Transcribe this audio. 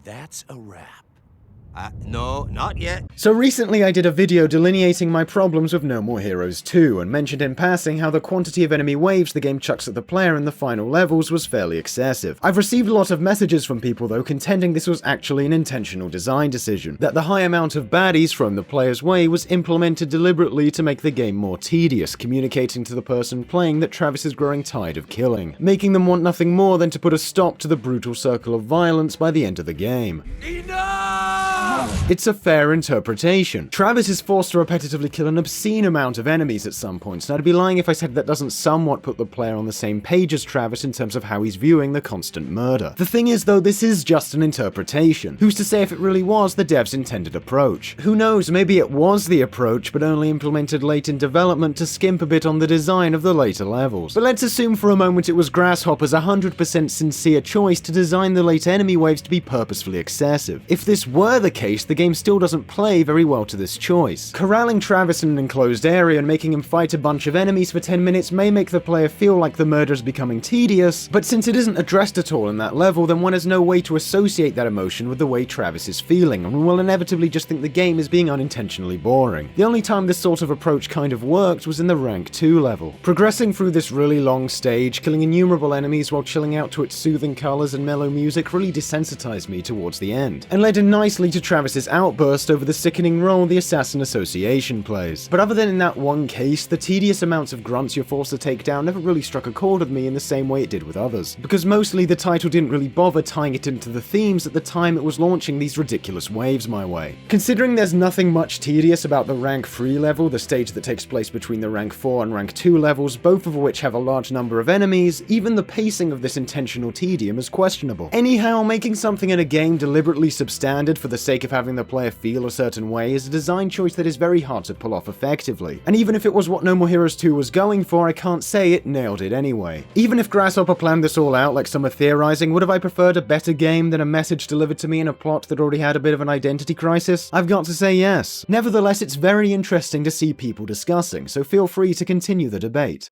that's a wrap. No, not yet. So recently I did a video delineating my problems with No More Heroes 2, and mentioned in passing how the quantity of enemy waves the game chucks at the player in the final levels was fairly excessive. I've received a lot of messages from people though contending this was actually an intentional design decision, that the high amount of baddies thrown the player's way was implemented deliberately to make the game more tedious, communicating to the person playing that Travis is growing tired of killing, making them want nothing more than to put a stop to the brutal circle of violence by the end of the game. Enough! It's a fair interpretation. Travis is forced to repetitively kill an obscene amount of enemies at some points, and I'd be lying if I said that doesn't somewhat put the player on the same page as Travis in terms of how he's viewing the constant murder. The thing is though, this is just an interpretation. Who's to say if it really was the devs' intended approach? Who knows, maybe it was the approach, but only implemented late in development to skimp a bit on the design of the later levels. But let's assume for a moment it was Grasshopper's 100% sincere choice to design the late enemy waves to be purposefully excessive. If this were the case, the game still doesn't play very well to this choice. Corralling Travis in an enclosed area and making him fight a bunch of enemies for 10 minutes may make the player feel like the murder is becoming tedious, but since it isn't addressed at all in that level, then one has no way to associate that emotion with the way Travis is feeling, and will inevitably just think the game is being unintentionally boring. The only time this sort of approach kind of worked was in the rank 2 level. Progressing through this really long stage, killing innumerable enemies while chilling out to its soothing colors and mellow music really desensitized me towards the end, and led in nicely to Travis's outburst over the sickening role the Assassin Association plays. But other than in that one case, the tedious amounts of grunts you're forced to take down never really struck a chord with me in the same way it did with others, because mostly the title didn't really bother tying it into the themes at the time it was launching these ridiculous waves my way. Considering there's nothing much tedious about the rank 3 level, the stage that takes place between the rank 4 and rank 2 levels, both of which have a large number of enemies, even the pacing of this intentional tedium is questionable. Anyhow, making something in a game deliberately substandard for the sake of having the player feel a certain way is a design choice that is very hard to pull off effectively. And even if it was what No More Heroes 2 was going for, I can't say it nailed it anyway. Even if Grasshopper planned this all out like some are theorizing, would have I preferred a better game than a message delivered to me in a plot that already had a bit of an identity crisis? I've got to say yes. Nevertheless, it's very interesting to see people discussing, so feel free to continue the debate.